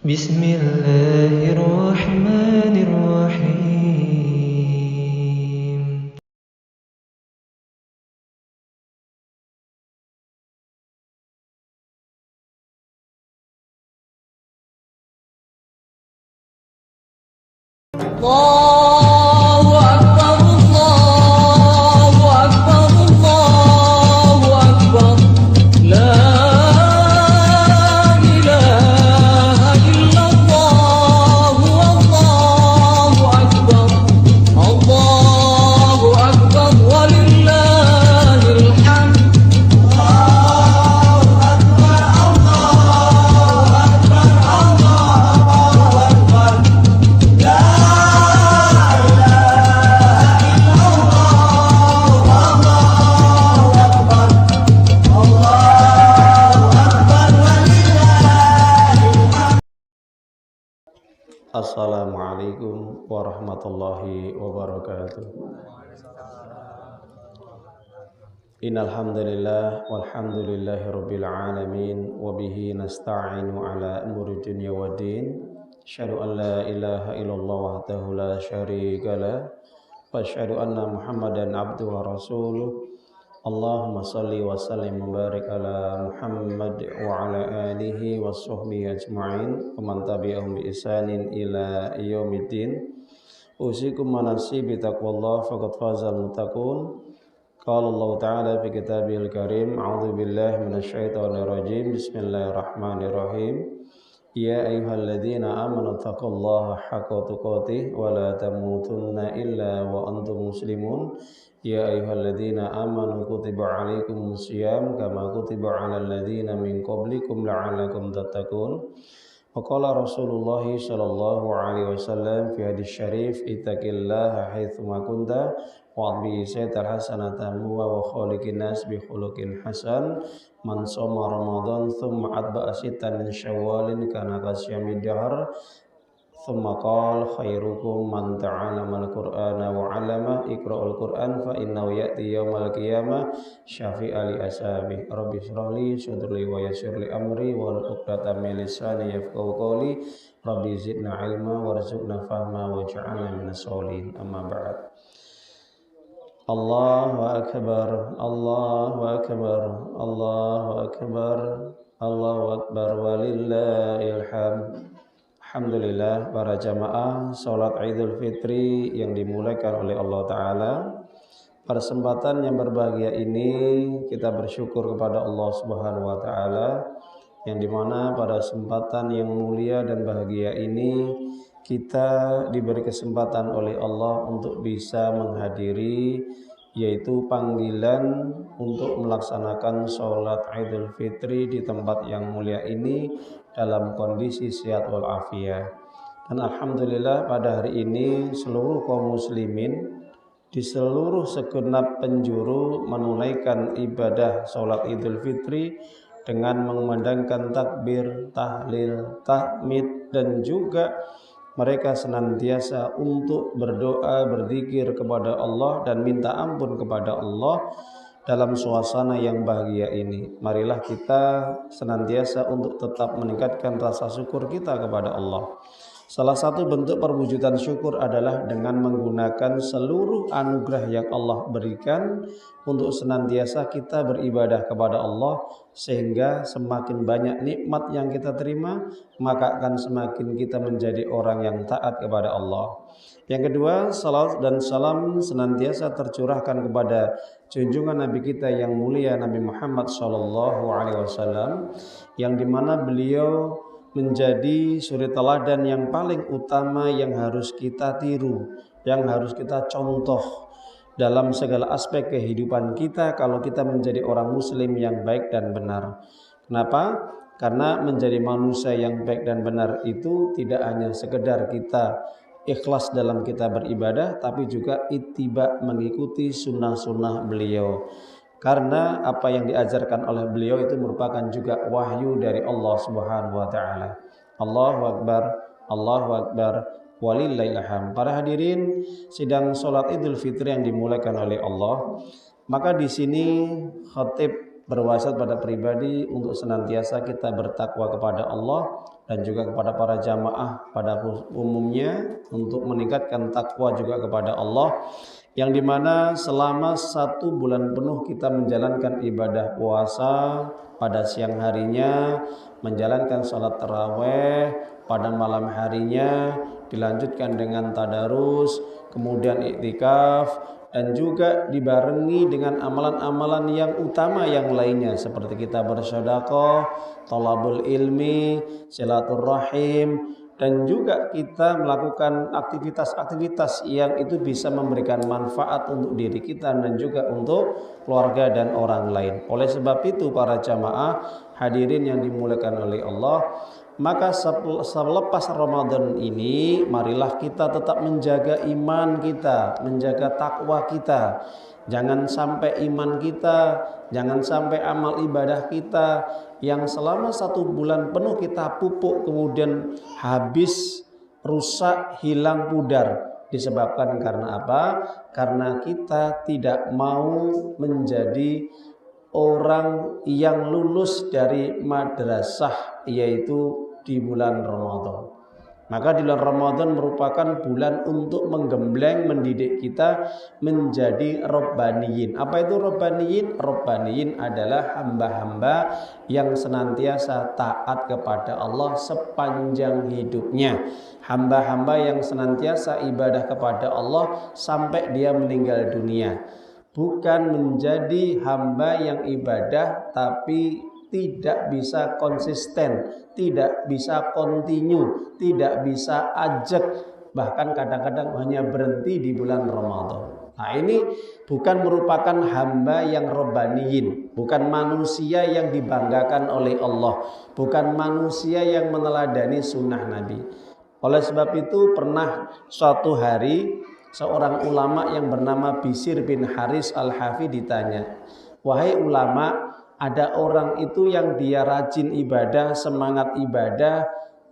بسم الله الرحمن الرحيم. الله أكبر الله أكبر الله أكبر لا إله إلا الله والله أكبر الله أكبر ولله الحمد. Assalamualaikum warahmatullahi wabarakatuh. Innal hamdalillah walhamdulillahi rabbil alamin wa bihi nasta'inu ala umuri dunya waddin. Asyhadu an la ilaha illallah wahdahu la syarika lah wa asyhadu anna Muhammadan abduhu wa rasuluh. Allahumma salli wa sallim wa barik ala Muhammad wa ala alihi wa sahbihi ajma'in wa man tabi'ahum bi ihsanin ila yaumiddin. Usikum wa nafsi bi taqwallah faqad fazal muttaqun. Qala Allah ta'ala fi kitabihil karim, a'udzu billahi minasyaitonir rajim. Bismillahirrahmanirrahim. Ya ayyuhalladzina amanu taqullaha haqqa tuqatih wa la tamutunna illa wa antum muslimun. Ya ayyuhalladzina amanu kutiba alaikumus syiyam kama kutiba alal ladzina min qablikum la'allakum tattaqun. Wa qala Rasulullah sallallahu alaihi wasallam fi hadits syarif, ittaqillaha haitsu ma kunta wa bi sayyi'atil hasanata wa khaliqin nas bi khuluqin hasan. Man shoma ramadan thumma atba'a sittan min syawalin kana qasyamid dahr. Thumma qala khairukum man ta'allama al-Qur'ana wa 'allama. Iqra'ul Qur'an fa innahu ya'ti yaumal qiyamah syafi'a li ashabi. Rabbi shrah li sadri wa yassir li amri wa hlul 'uqdatam min lisani yafqahu qawli. Rabbi zidna ilma warzuqna fahma waj'alna minas sholihin. Amma ba'd. Allahu akbar, Allahu akbar, Allahu akbar, Allahu akbar walillahil hamd. Alhamdulillah, para jamaah salat Idul Fitri yang dimuliakan oleh Allah Ta'ala. Pada kesempatan yang berbahagia ini kita bersyukur kepada Allah Subhanahu Wa Ta'ala, yang dimana pada kesempatan yang mulia dan bahagia ini kita diberi kesempatan oleh Allah untuk bisa menghadiri, yaitu panggilan untuk melaksanakan sholat Idul Fitri di tempat yang mulia ini dalam kondisi sehat walafiat. Dan alhamdulillah pada hari ini seluruh kaum muslimin di seluruh segenap penjuru menunaikan ibadah sholat Idul Fitri dengan mengumandangkan takbir, tahlil, tahmid, dan juga mereka senantiasa untuk berdoa, berzikir kepada Allah dan minta ampun kepada Allah dalam suasana yang bahagia ini. Marilah kita senantiasa untuk tetap meningkatkan rasa syukur kita kepada Allah. Salah satu bentuk perwujudan syukur adalah dengan menggunakan seluruh anugerah yang Allah berikan untuk senantiasa kita beribadah kepada Allah, sehingga semakin banyak nikmat yang kita terima, maka akan semakin kita menjadi orang yang taat kepada Allah. Yang kedua, salat dan salam senantiasa tercurahkan kepada junjungan Nabi kita yang mulia, Nabi Muhammad SAW, yang dimana beliau menjadi suri teladan yang paling utama yang harus kita tiru, yang harus kita contoh dalam segala aspek kehidupan kita kalau kita menjadi orang muslim yang baik dan benar. Kenapa? Karena menjadi manusia yang baik dan benar itu tidak hanya sekedar kita ikhlas dalam kita beribadah, tapi juga ittiba, mengikuti sunnah-sunnah beliau. Karena apa yang diajarkan oleh beliau itu merupakan juga wahyu dari Allah Subhanahu wa Ta'ala. Allahu akbar, Allahu akbar, walillahil hamd. Para hadirin sidang salat Idul Fitri yang dimuliakan oleh Allah, maka di sini khatib berwasiat pada pribadi untuk senantiasa kita bertakwa kepada Allah dan juga kepada para jamaah pada umumnya untuk meningkatkan takwa juga kepada Allah, yang dimana selama 1 bulan penuh kita menjalankan ibadah puasa pada siang harinya, menjalankan sholat taraweh pada malam harinya, dilanjutkan dengan tadarus, kemudian iktikaf, dan juga dibarengi dengan amalan-amalan yang utama yang lainnya seperti kita bersedekah, thalabul ilmi, silaturrahim, dan juga kita melakukan aktivitas-aktivitas yang itu bisa memberikan manfaat untuk diri kita dan juga untuk keluarga dan orang lain. Oleh sebab itu para jamaah hadirin yang dimuliakan oleh Allah, maka selepas Ramadan ini marilah kita tetap menjaga iman kita, menjaga takwa kita. Jangan sampai iman kita, jangan sampai amal ibadah kita yang selama 1 bulan penuh kita pupuk kemudian habis, rusak, hilang, pudar. Disebabkan karena apa? Karena kita tidak mau menjadi orang yang lulus dari madrasah, yaitu di bulan Ramadan. Maka di bulan Ramadan merupakan bulan untuk menggembleng, mendidik kita menjadi Rabbaniyin. Apa itu Rabbaniyin? Rabbaniyin adalah hamba-hamba yang senantiasa taat kepada Allah sepanjang hidupnya. Hamba-hamba yang senantiasa ibadah kepada Allah sampai dia meninggal dunia. Bukan menjadi hamba yang ibadah tapi tidak bisa konsisten, tidak bisa kontinu, tidak bisa ajak, bahkan kadang-kadang hanya berhenti di bulan Ramadan. Nah, ini bukan merupakan hamba yang Rabbaniyin, bukan manusia yang dibanggakan oleh Allah, bukan manusia yang meneladani sunnah Nabi. Oleh sebab itu pernah suatu hari seorang ulama yang bernama Bishr bin Haris al-Hafi ditanya, "Wahai ulama, ada orang itu yang dia rajin ibadah, semangat ibadah,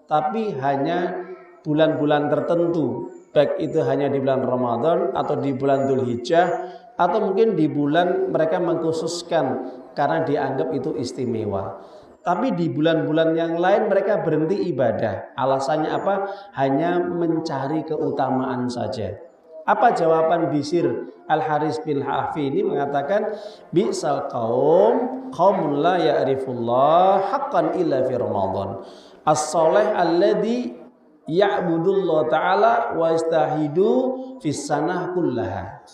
tapi hanya bulan-bulan tertentu, baik itu hanya di bulan Ramadan atau di bulan Dzulhijjah, atau mungkin di bulan mereka mengkhususkan karena dianggap itu istimewa. Tapi di bulan-bulan yang lain mereka berhenti ibadah. Alasannya apa? Hanya mencari keutamaan saja." Apa jawaban Bishr Al-Haris bin Hafi ini? Mengatakan, "Bi'sal qaumun la ya'rifullah haqqan illa fi Ramadan. As-salih alladhi ya'budullah ta'ala wa istahidu fis sanah kullaha."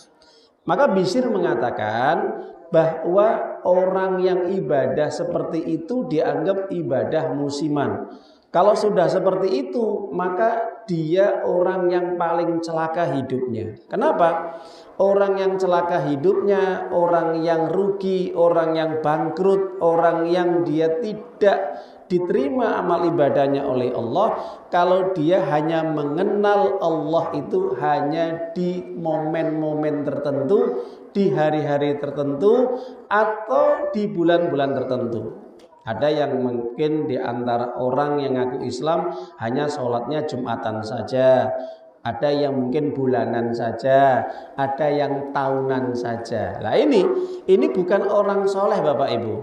Maka Bishr mengatakan bahwa orang yang ibadah seperti itu dianggap ibadah musiman. Kalau sudah seperti itu, maka dia orang yang paling celaka hidupnya. Kenapa? Orang yang celaka hidupnya, orang yang rugi, orang yang bangkrut, orang yang dia tidak diterima amal ibadahnya oleh Allah kalau dia hanya mengenal Allah itu hanya di momen-momen tertentu, di hari-hari tertentu, atau di bulan-bulan tertentu. Ada yang mungkin di antara orang yang ngaku Islam hanya sholatnya Jumatan saja, ada yang mungkin bulanan saja, ada yang tahunan saja. Nah ini bukan orang soleh Bapak Ibu,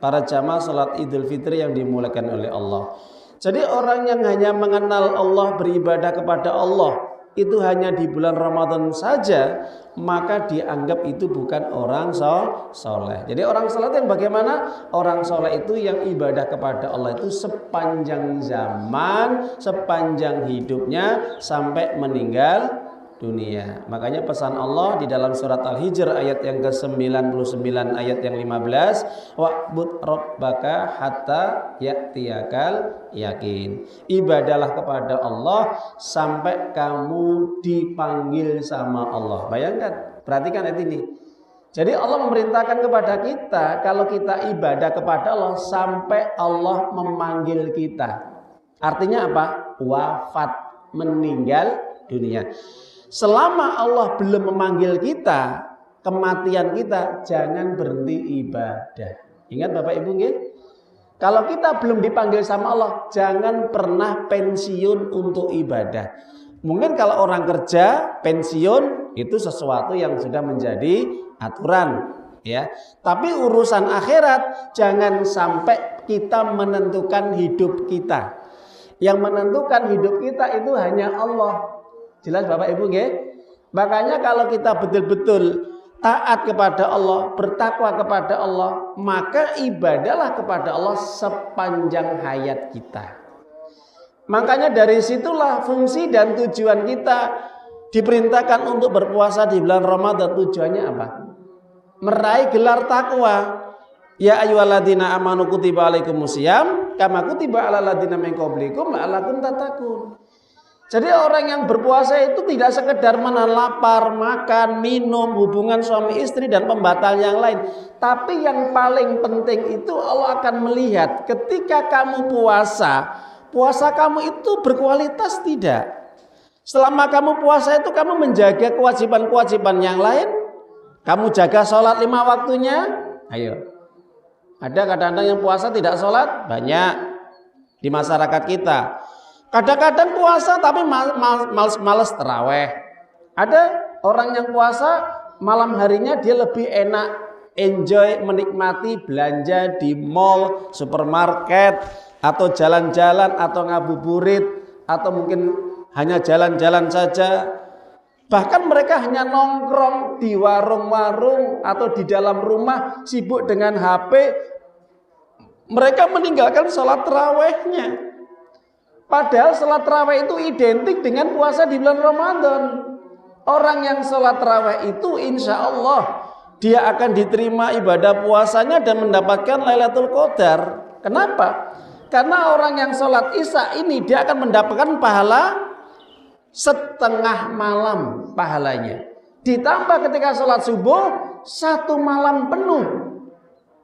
para jamaah sholat Idul Fitri yang dimuliakan oleh Allah. Jadi orang yang hanya mengenal Allah, beribadah kepada Allah itu hanya di bulan Ramadan saja, maka dianggap itu bukan orang soleh. Jadi orang soleh yang bagaimana? Orang soleh itu yang ibadah kepada Allah itu sepanjang zaman, sepanjang hidupnya sampai meninggal dunia. Makanya pesan Allah di dalam surat Al-Hijr ayat yang ke-99 ayat yang 15, wa'bud rabbaka hatta ya'tiyakal yakin. Ibadahlah kepada Allah sampai kamu dipanggil sama Allah. Bayangkan, perhatikan ayat ini. Jadi Allah memerintahkan kepada kita kalau kita ibadah kepada Allah sampai Allah memanggil kita. Artinya apa? Wafat, meninggal dunia. Selama Allah belum memanggil kita, kematian kita, jangan berhenti ibadah. Ingat Bapak Ibu nggih? Kalau kita belum dipanggil sama Allah, jangan pernah pensiun untuk ibadah. Mungkin kalau orang kerja pensiun itu sesuatu yang sudah menjadi aturan. ya. Tapi urusan akhirat jangan sampai kita menentukan hidup kita. Yang menentukan hidup kita itu hanya Allah. Jelas Bapak Ibu nggih? Makanya kalau kita betul-betul taat kepada Allah, bertakwa kepada Allah, maka ibadahlah kepada Allah sepanjang hayat kita. Makanya dari situlah fungsi dan tujuan kita diperintahkan untuk berpuasa di bulan Ramadan. Tujuannya apa? Meraih gelar takwa. Ya ayyuhalladzina amanu kutiba alaikumusiyam kama kutiba alal ladzina min qablikum la'allakum tattaqun. Jadi orang yang berpuasa itu tidak sekedar menahan lapar, makan, minum, hubungan suami istri dan pembatal yang lain. Tapi yang paling penting itu Allah akan melihat ketika kamu puasa kamu itu berkualitas tidak. Selama kamu puasa itu kamu menjaga kewajiban-kewajiban yang lain. Kamu jaga sholat 5 waktunya. Ayo. Ada kadang-kadang yang puasa tidak sholat, banyak di masyarakat kita. Kadang-kadang puasa tapi males terawih. Ada orang yang puasa malam harinya dia lebih enak enjoy menikmati belanja di mall, supermarket, atau jalan-jalan atau ngabuburit atau mungkin hanya jalan-jalan saja. Bahkan mereka hanya nongkrong di warung-warung atau di dalam rumah sibuk dengan HP. Mereka meninggalkan sholat tarawihnya. Padahal sholat tarawih itu identik dengan puasa di bulan Ramadan. Orang yang sholat tarawih itu insya Allah dia akan diterima ibadah puasanya dan mendapatkan Lailatul Qadar. Kenapa? Karena orang yang sholat isya ini dia akan mendapatkan pahala setengah malam pahalanya. Ditambah ketika sholat subuh 1 malam penuh.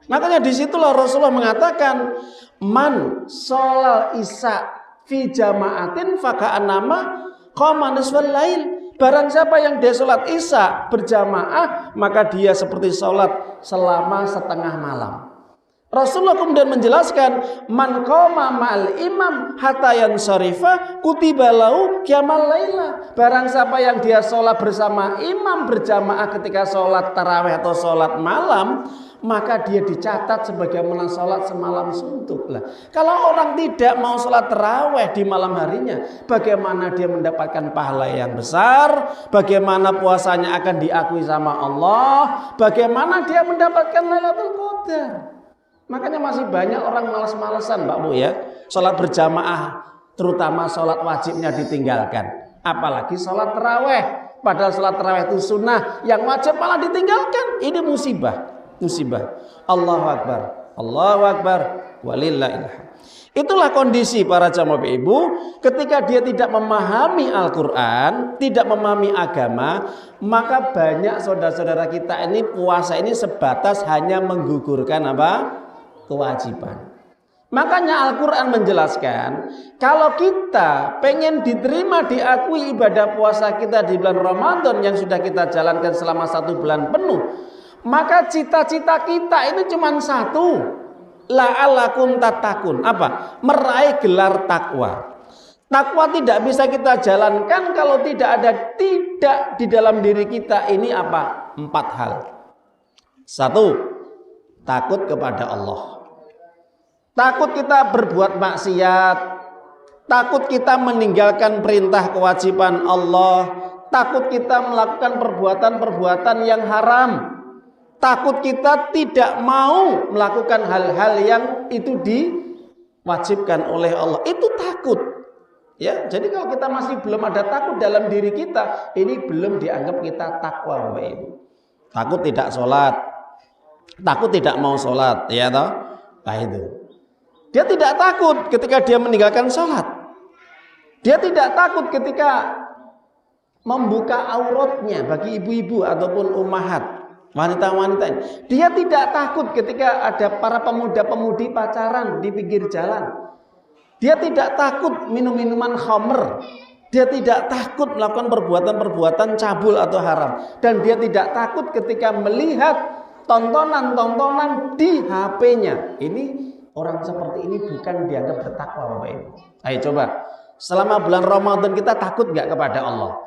Makanya disitulah Rasulullah mengatakan man sholal isya fi jama'atin faka'annama qama nisfal lail. Barang siapa yang dia sholat isya berjamaah maka dia seperti sholat selama setengah malam. Rasulullah kemudian menjelaskan man qama ma'al imam hatta yansarifa kutiba lahu qiyamal laila. Barang siapa yang dia sholat bersama imam berjamaah ketika sholat tarawih atau sholat malam, maka dia dicatat sebagaimana sholat semalam suntuk lah. Kalau orang tidak mau sholat tarawih di malam harinya, bagaimana dia mendapatkan pahala yang besar? Bagaimana puasanya akan diakui sama Allah? Bagaimana dia mendapatkan Lailatul Qadar? Makanya masih banyak orang malas-malesan Mbak Bu ya, sholat berjamaah, terutama sholat wajibnya ditinggalkan. Apalagi sholat tarawih, padahal sholat tarawih itu sunnah, yang wajib malah ditinggalkan. Ini musibah. Allahu Akbar, Allahu Akbar, walillahil hamd. Itulah kondisi para jamaah Ibu ketika dia tidak memahami Al-Quran, tidak memahami agama, maka banyak saudara-saudara kita ini puasa ini sebatas hanya menggugurkan apa? Kewajiban. Makanya Al-Quran menjelaskan kalau kita pengen diterima diakui ibadah puasa kita di bulan Ramadan yang sudah kita jalankan selama 1 bulan penuh, maka cita-cita kita ini cuma satu, la'allakum tattaqun. Apa? Meraih gelar takwa. Takwa tidak bisa kita jalankan kalau tidak di dalam diri kita ini apa? 4 hal. 1, takut kepada Allah. Takut kita berbuat maksiat, takut kita meninggalkan perintah kewajiban Allah, takut kita melakukan perbuatan-perbuatan yang haram, takut kita tidak mau melakukan hal-hal yang itu diwajibkan oleh Allah. Itu takut. Ya, jadi kalau kita masih belum ada takut dalam diri kita, ini belum dianggap kita takwa, Bapak Ibu. Takut tidak sholat, takut tidak mau sholat, ya toh? Nah itu. Dia tidak takut ketika dia meninggalkan sholat. Dia tidak takut ketika membuka auratnya bagi ibu-ibu ataupun ummahat, wanita-wanita. Dia tidak takut ketika ada para pemuda-pemudi pacaran di pinggir jalan. Dia tidak takut minum minuman khamr. Dia tidak takut melakukan perbuatan-perbuatan cabul atau haram. Dan dia tidak takut ketika melihat tontonan-tontonan di HP-nya. Ini orang seperti ini bukan dianggap bertakwa, Bapak Ibu. Ayo coba, selama bulan Ramadan kita takut nggak kepada Allah?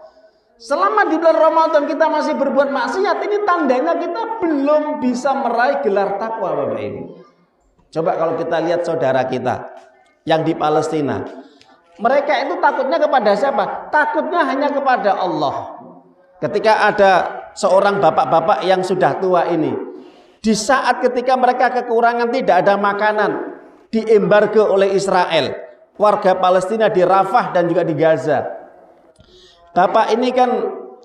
Selama di bulan Ramadan kita masih berbuat maksiat, ini tandanya kita belum bisa meraih gelar takwa, Bapak Ibu. Coba kalau kita lihat saudara kita yang di Palestina, mereka itu takutnya kepada siapa? Takutnya hanya kepada Allah. Ketika ada seorang bapak-bapak yang sudah tua ini, di saat ketika mereka kekurangan tidak ada makanan, diembargo oleh Israel, warga Palestina di Rafah dan juga di Gaza. Bapak ini kan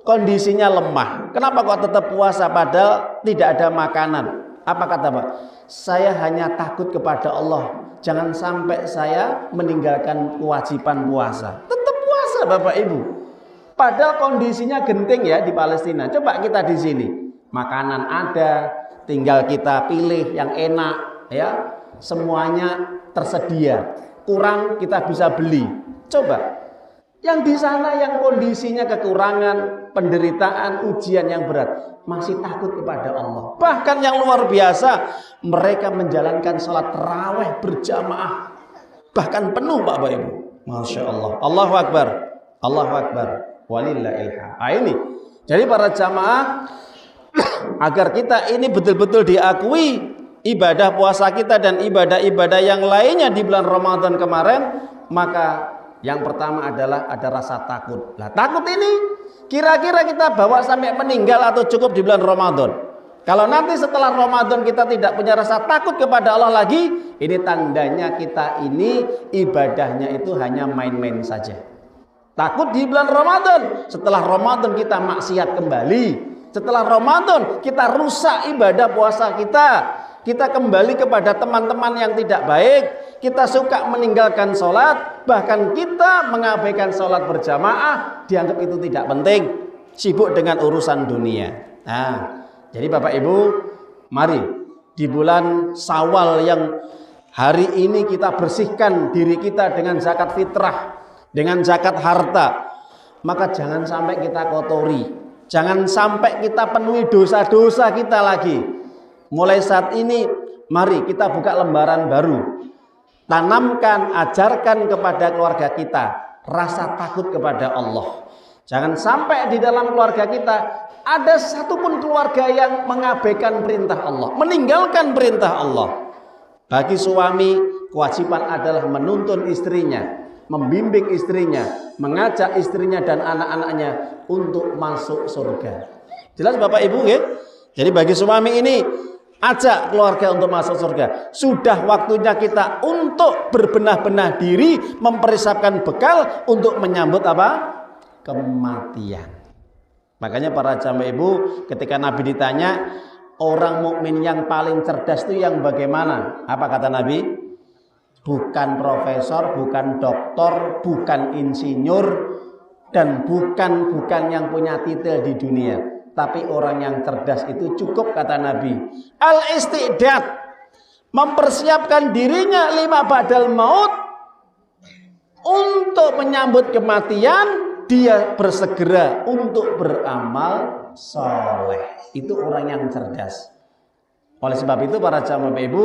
kondisinya lemah. Kenapa kok tetap puasa padahal tidak ada makanan? Apa kata Pak? Saya hanya takut kepada Allah. Jangan sampai saya meninggalkan kewajiban puasa. Tetap puasa Bapak Ibu. Padahal kondisinya genting ya di Palestina. Coba kita di sini. Makanan ada, tinggal kita pilih yang enak ya. Semuanya tersedia. Kurang kita bisa beli. Coba. Yang di sana yang kondisinya kekurangan, penderitaan, ujian yang berat, masih takut kepada Allah. Bahkan yang luar biasa, mereka menjalankan sholat tarawih berjamaah, bahkan penuh Bapak Ibu. Masya Allah. Allahu Akbar. Allahu Akbar. Walillahil hamd. Ini. Jadi para jamaah, agar kita ini betul-betul diakui ibadah puasa kita dan ibadah-ibadah yang lainnya di bulan Ramadan kemarin, maka yang pertama adalah ada rasa takut. Nah, takut ini kira-kira kita bawa sampai meninggal atau cukup di bulan Ramadan? Kalau nanti setelah Ramadan kita tidak punya rasa takut kepada Allah lagi, ini tandanya kita ini ibadahnya itu hanya main-main saja. Takut di bulan Ramadan, setelah Ramadan kita maksiat kembali. Setelah Ramadan kita rusak ibadah puasa kita. Kita kembali kepada teman-teman yang tidak baik. Kita suka meninggalkan sholat. Bahkan kita mengabaikan sholat berjamaah. Dianggap itu tidak penting. Sibuk dengan urusan dunia. Nah, jadi Bapak Ibu, mari di bulan Syawal yang hari ini kita bersihkan diri kita dengan zakat fitrah, dengan zakat harta. Maka jangan sampai kita kotori. Jangan sampai kita penuhi dosa-dosa kita lagi. Mulai saat ini, mari kita buka lembaran baru. Tanamkan, ajarkan kepada keluarga kita rasa takut kepada Allah. Jangan sampai di dalam keluarga kita ada satupun keluarga yang mengabaikan perintah Allah, meninggalkan perintah Allah. Bagi suami, kewajiban adalah menuntun istrinya, membimbing istrinya, mengajak istrinya dan anak-anaknya untuk masuk surga. Jelas Bapak Ibu ya? Jadi bagi suami ini, ajak keluarga untuk masuk surga. Sudah waktunya kita untuk berbenah-benah diri, mempersiapkan bekal untuk menyambut apa? Kematian. Makanya para jamaah Ibu, ketika Nabi ditanya, orang mukmin yang paling cerdas itu yang bagaimana? Apa kata Nabi? Bukan profesor, bukan doktor, bukan insinyur, dan bukan yang punya titel di dunia. Tapi orang yang cerdas itu cukup, kata Nabi, al-istidad, mempersiapkan dirinya lima ba'dal maut untuk menyambut kematian. Dia bersegera untuk beramal soleh. Itu orang yang cerdas. Oleh sebab itu para jamaah Ibu,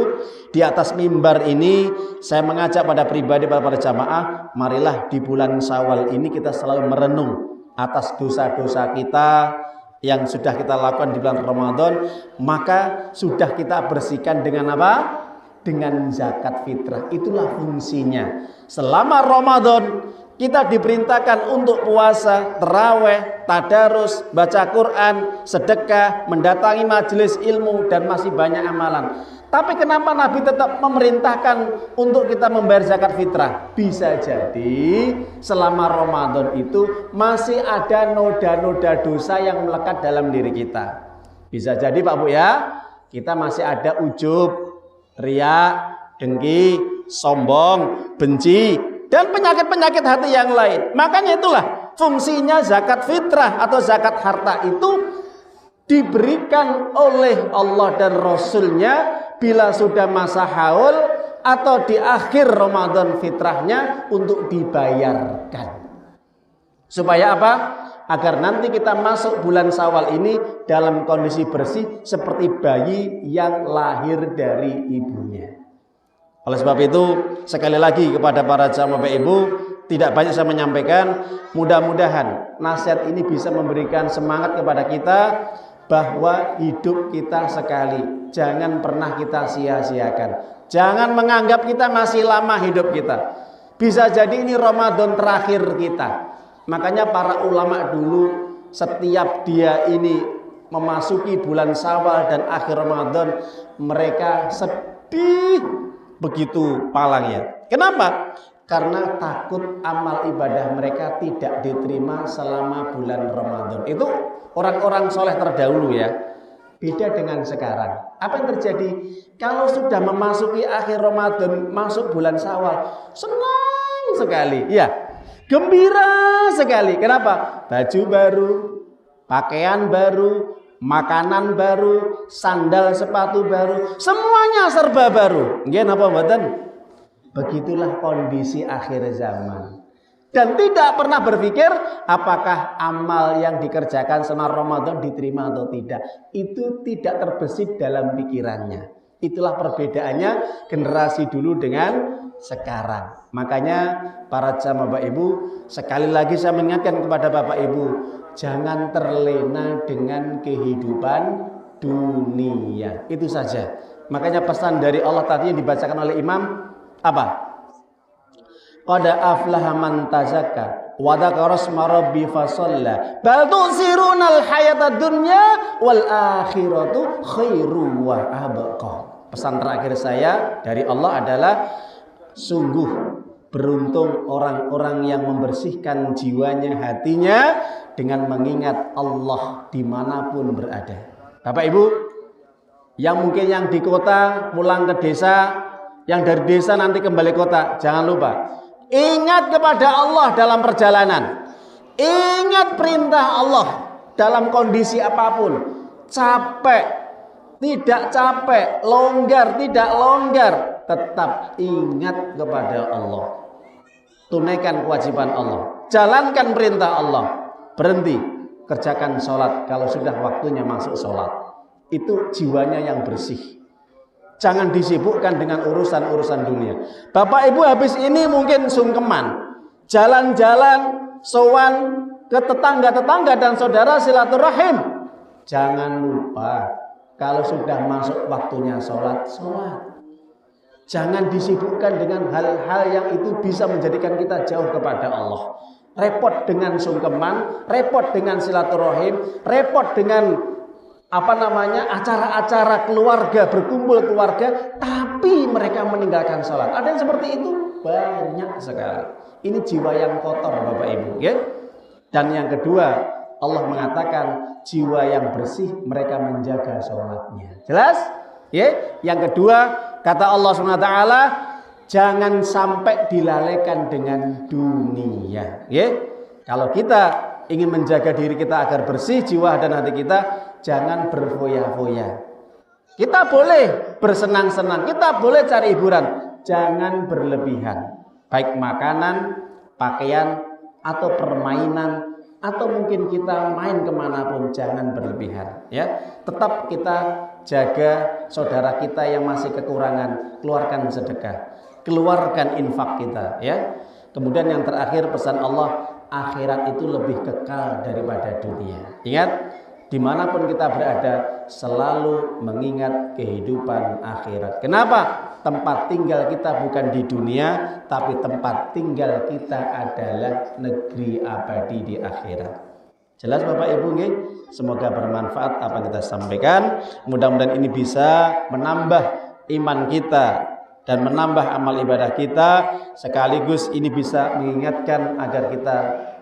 di atas mimbar ini saya mengajak pada pribadi para jamaah, marilah di bulan Syawal ini kita selalu merenung atas dosa-dosa kita yang sudah kita lakukan di bulan Ramadan. Maka sudah kita bersihkan dengan apa? Dengan zakat fitrah. Itulah fungsinya. Selama Ramadan kita diperintahkan untuk puasa, taraweh, tadarus, baca Quran, sedekah, mendatangi majelis ilmu, dan masih banyak amalan. Tapi kenapa Nabi tetap memerintahkan untuk kita membayar zakat fitrah? Bisa jadi selama Ramadan itu masih ada noda-noda dosa yang melekat dalam diri kita. Bisa jadi Pak Bu ya, kita masih ada ujub, riya, dengki, sombong, benci, dan penyakit-penyakit hati yang lain. Makanya itulah fungsinya zakat fitrah atau zakat harta itu diberikan oleh Allah dan Rasulnya bila sudah masa haul atau di akhir Ramadan fitrahnya untuk dibayarkan. Supaya apa? Agar nanti kita masuk bulan Syawal ini dalam kondisi bersih seperti bayi yang lahir dari ibunya. Oleh sebab itu sekali lagi kepada para jamaah Ibu, tidak banyak saya menyampaikan. Mudah-mudahan nasihat ini bisa memberikan semangat kepada kita bahwa hidup kita sekali, jangan pernah kita sia-siakan. Jangan menganggap kita masih lama hidup kita. Bisa jadi ini Ramadan terakhir kita. Makanya para ulama dulu setiap dia ini memasuki bulan Syawal dan akhir Ramadan, mereka sedih begitu palangnya. Kenapa? Karena takut amal ibadah mereka tidak diterima selama bulan Ramadan. Itu orang-orang soleh terdahulu ya. Beda dengan sekarang. Apa yang terjadi? Kalau sudah memasuki akhir Ramadan, masuk bulan Syawal, senang sekali. Ya, gembira sekali. Kenapa? Baju baru, pakaian baru, makanan baru, sandal sepatu baru, semuanya serba baru. Nggih napa mboten? Begitulah kondisi akhir zaman. Dan tidak pernah berpikir apakah amal yang dikerjakan selama Ramadan diterima atau tidak. Itu tidak terbesit dalam pikirannya. Itulah perbedaannya generasi dulu dengan sekarang. Makanya para jamaah Bapak Ibu, sekali lagi saya mengingatkan kepada Bapak Ibu, jangan terlena dengan kehidupan dunia. Itu saja. Makanya pesan dari Allah tadi yang dibacakan oleh Imam apa? Qad aflaha man tazakka wa dzakara isma rabbi fasalla bal tu'sirunal hayatad dunya wal akhiratu khairu wa abqa. Pesan terakhir saya dari Allah adalah sungguh beruntung orang-orang yang membersihkan jiwanya, hatinya dengan mengingat Allah dimanapun berada. Bapak Ibu yang mungkin yang di kota pulang ke desa, yang dari desa nanti kembali kota, jangan lupa ingat kepada Allah dalam perjalanan. Ingat perintah Allah dalam kondisi apapun. Capek, tidak capek, longgar, tidak longgar, tetap ingat kepada Allah. Tunaikan kewajiban Allah. Jalankan perintah Allah. Berhenti, kerjakan sholat kalau sudah waktunya masuk sholat. Itu jiwanya yang bersih. Jangan disibukkan dengan urusan-urusan dunia. Bapak Ibu habis ini mungkin sungkeman, jalan-jalan, sowan ke tetangga-tetangga dan saudara silaturahim. Jangan lupa kalau sudah masuk waktunya sholat, sholat. Jangan disibukkan dengan hal-hal yang itu bisa menjadikan kita jauh kepada Allah. Repot dengan sungkeman, repot dengan silaturahim, repot dengan acara-acara keluarga, berkumpul keluarga, tapi mereka meninggalkan sholat. Ada yang seperti itu? Banyak sekali. Ini jiwa yang kotor Bapak Ibu ya. Dan yang kedua, Allah mengatakan jiwa yang bersih mereka menjaga sholatnya. Jelas? Ya. Yang kedua, kata Allah SWT, jangan sampai dilalaikan dengan dunia. Ya. Kalau kita ingin menjaga diri kita agar bersih jiwa dan hati kita, jangan berfoya-foya. Kita boleh bersenang-senang, kita boleh cari hiburan, jangan berlebihan. Baik makanan, pakaian, atau permainan, atau mungkin kita main kemanapun, jangan berlebihan. Ya, tetap kita jaga saudara kita yang masih kekurangan, keluarkan sedekah, keluarkan infak kita. Ya. Kemudian yang terakhir pesan Allah, akhirat itu lebih kekal daripada dunia. Ingat, dimanapun kita berada, selalu mengingat kehidupan akhirat. Kenapa? Tempat tinggal kita bukan di dunia, tapi tempat tinggal kita adalah negeri abadi di akhirat. Jelas Bapak Ibu nggih? Semoga bermanfaat apa yang kita sampaikan. Mudah-mudahan ini bisa menambah iman kita dan menambah amal ibadah kita, sekaligus ini bisa mengingatkan agar kita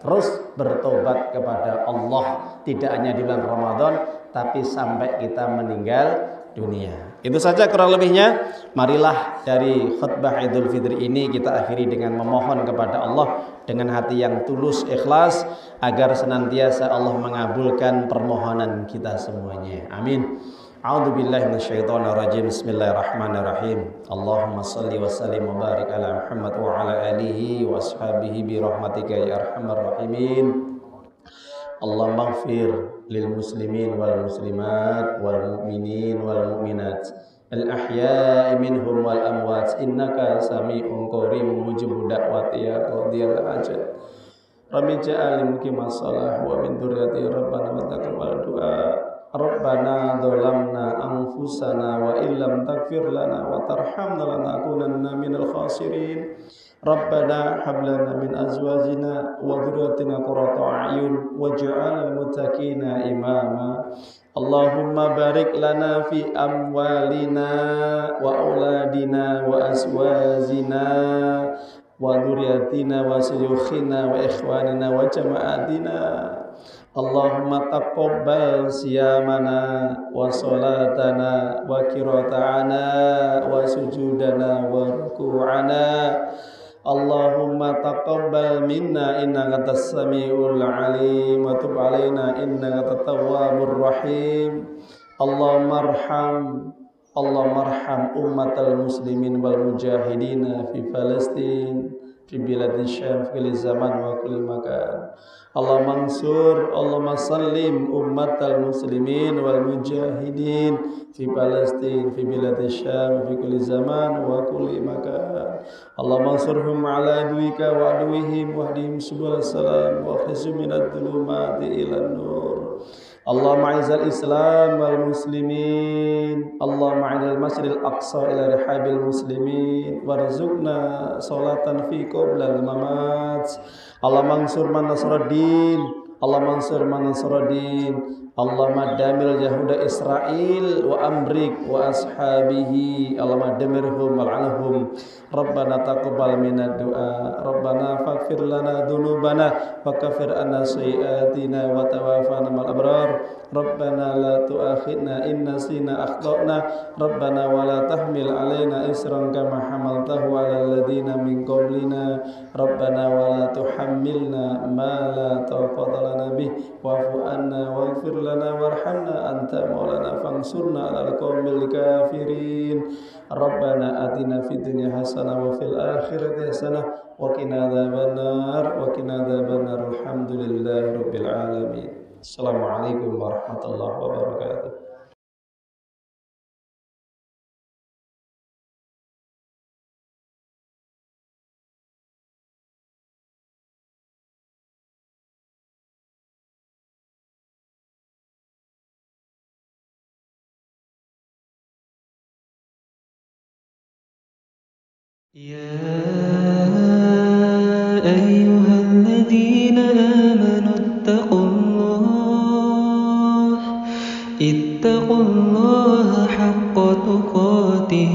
terus bertobat kepada Allah, tidak hanya di bulan Ramadan tapi sampai kita meninggal dunia. Itu saja kurang lebihnya. Marilah dari khutbah Idul Fitri ini kita akhiri dengan memohon kepada Allah dengan hati yang tulus, ikhlas, agar senantiasa Allah mengabulkan permohonan kita semuanya. Amin. A'udzu billahi minasyaitonir rajim. Bismillahirrahmanirrahim. Allahumma shalli wa sallim wa barik ala Muhammad wa ala alihi wa ashabihi bi rahmatika ya arhamar rahimin. Allahumma ighfir lil muslimin wal muslimat wal mu'minin wal mu'minat al-ahya'i minhum wal amwat innaka sami'un qaribun mujibud da'wati ya qadiyal hajat. Rabbi ja'alni muqimas shalah wa min dzurriyyati rabbana wa taqabbal du'a. Rabbana dzalamna anfusana wa illam taghfir lana wa tarhamna lanakunanna minal khasirin. Rabbana hab lana min azwajina wa dhurriyyatina qurrata a'yun waj'alna lil muttaqina imama. Allahumma barik lana fi amwalina wa auladina wa azwajina wa dhurriyyatina wa syuyukhina wa ikhwanina wa jama'atina. Allahumma taqabbal siyamana wa salatana wa qiraatana wa sujudana wa ruku'ana. Allahumma taqabbal minna innaka antas samiul alim wa tub alaina innaka antat tawwabur rahim. Allahumma arham ummatal muslimin wal mujahidin fi Palestin fi biladi Syam fi zaman wa kulli makan. Allahumma ansur Allahumma sallim ummatal muslimin wal mujahidin fi Palestin fi biladi Syam fi kulli zaman wa kulli makan. Allahumma ansurhum ala aduwika wa aduwihim wahdihim subul salam wa khizhum minadh dhulumati ilan nur. Allahumma a'izzal Islam wal muslimin. Allahumma a'idil masjidil aqsa ila rihabil muslimin warzuqna salatan fi qoblal mamat. Allahumma ansur man nasruddin. Allahumma ansur man nasruddin. Allahumma damil yahuda Israel wa amrik wa ashabihi. Allahumma damirhum wal'anhum. Rabbana taqabbal minna du'a. Rabbana faghfir lana dhunubana wa kaffir anna sayyi'atina wa tawaffana ma'al abrar. Rabbana la tu'akhidna in nasina akhtana. Rabbana wa la tahmil alaina isran kama hamaltahu 'alal ladzina min qablina. Rabbana wa la tuhammilna ma la taqata lana bih wa'fu anna waghfir lana warhamna anta maulana fansurna 'alal qaumil kafirin. Rabbana atina fid dunya hasanah wa fil akhirati hasanah wa qina adzabannar wa qina adzabannar. Alhamdulillahirabbil alamin. Assalamualaikum warahmatullahi wabarakatuh. يا أيها الذين آمنوا اتقوا الله حق تقاته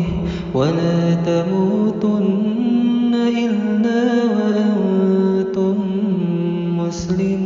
ولا تموتن إلا وأنتم مسلمون.